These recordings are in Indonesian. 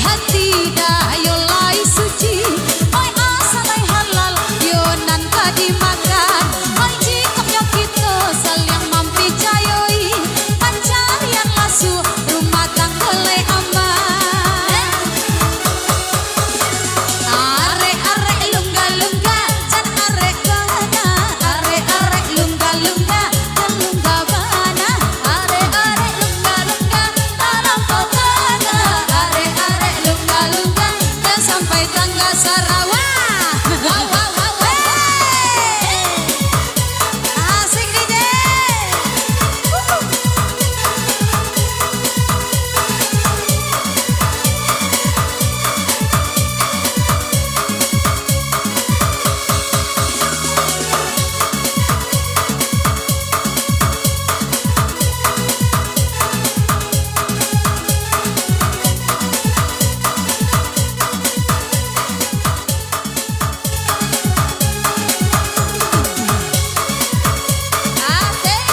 hati dah yo lai suci. Oi asa lai halal yo nan ka dimakan. Oi jikoknya kita saling mampi cayoi. Pancarian lasu rumah tangga le aman. Are lungga lungga jan are kana. Are lungga lungga jan lungga bana. Are lungga lungga dalam kokana. Are lungga lungga dan sampai tangga Sarawak. Wow wow wow hey. Asik DJ.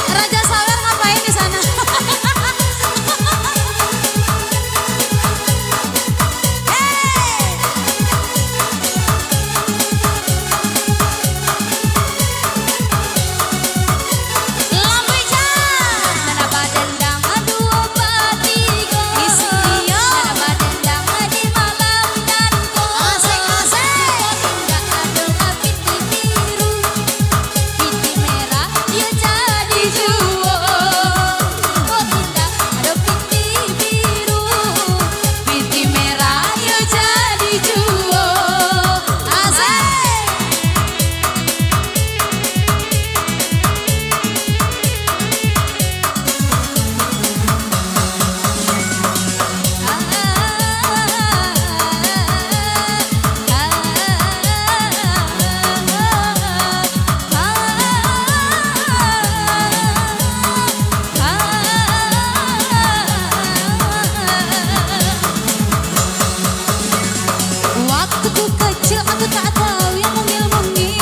Raja Sawer ngapain di sana? Waktu ku kecil aku tak tahu yang mungil-mungil.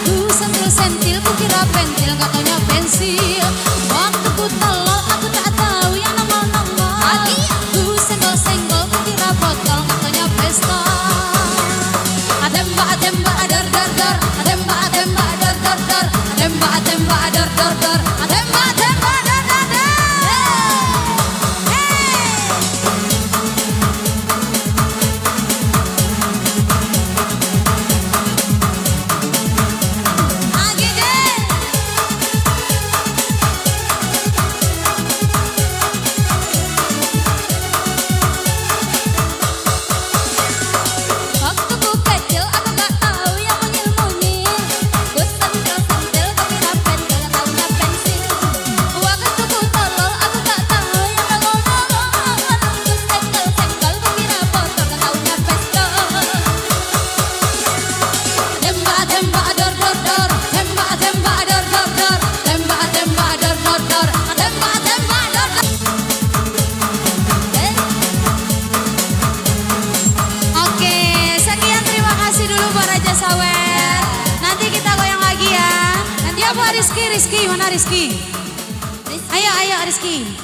Ku sentil-sentil ku kira pentil katanya pensil. Waktu ku tolol aku tak tahu yang nongol-nongol. Ku senggol-senggol ku kira botol katanya pistol. Ademba ademba adar dar dar. Ademba ademba adar dar dar. Ademba ademba adar dar dar. Ademba ademba adar dar dar. Waktu ku kecil aku gak tahu yang mungil-mungil. Ku sentil-sentil ku kira pentil katanya pensil. Waktu ku tolol aku gak tahu yang nongol-nongol. Ku senggol-senggol ku kira botol katanya pistol. Demba demba ador dor dor. Demba demba ador dor dor. Demba demba ador dor dor. Demba demba ador dor. Oke, sekian terima kasih dulu buat Raja Sawer. Nanti kita goyang lagi ya. Nanti apa Rizky? Rizky mana Rizky? Ayo Rizky.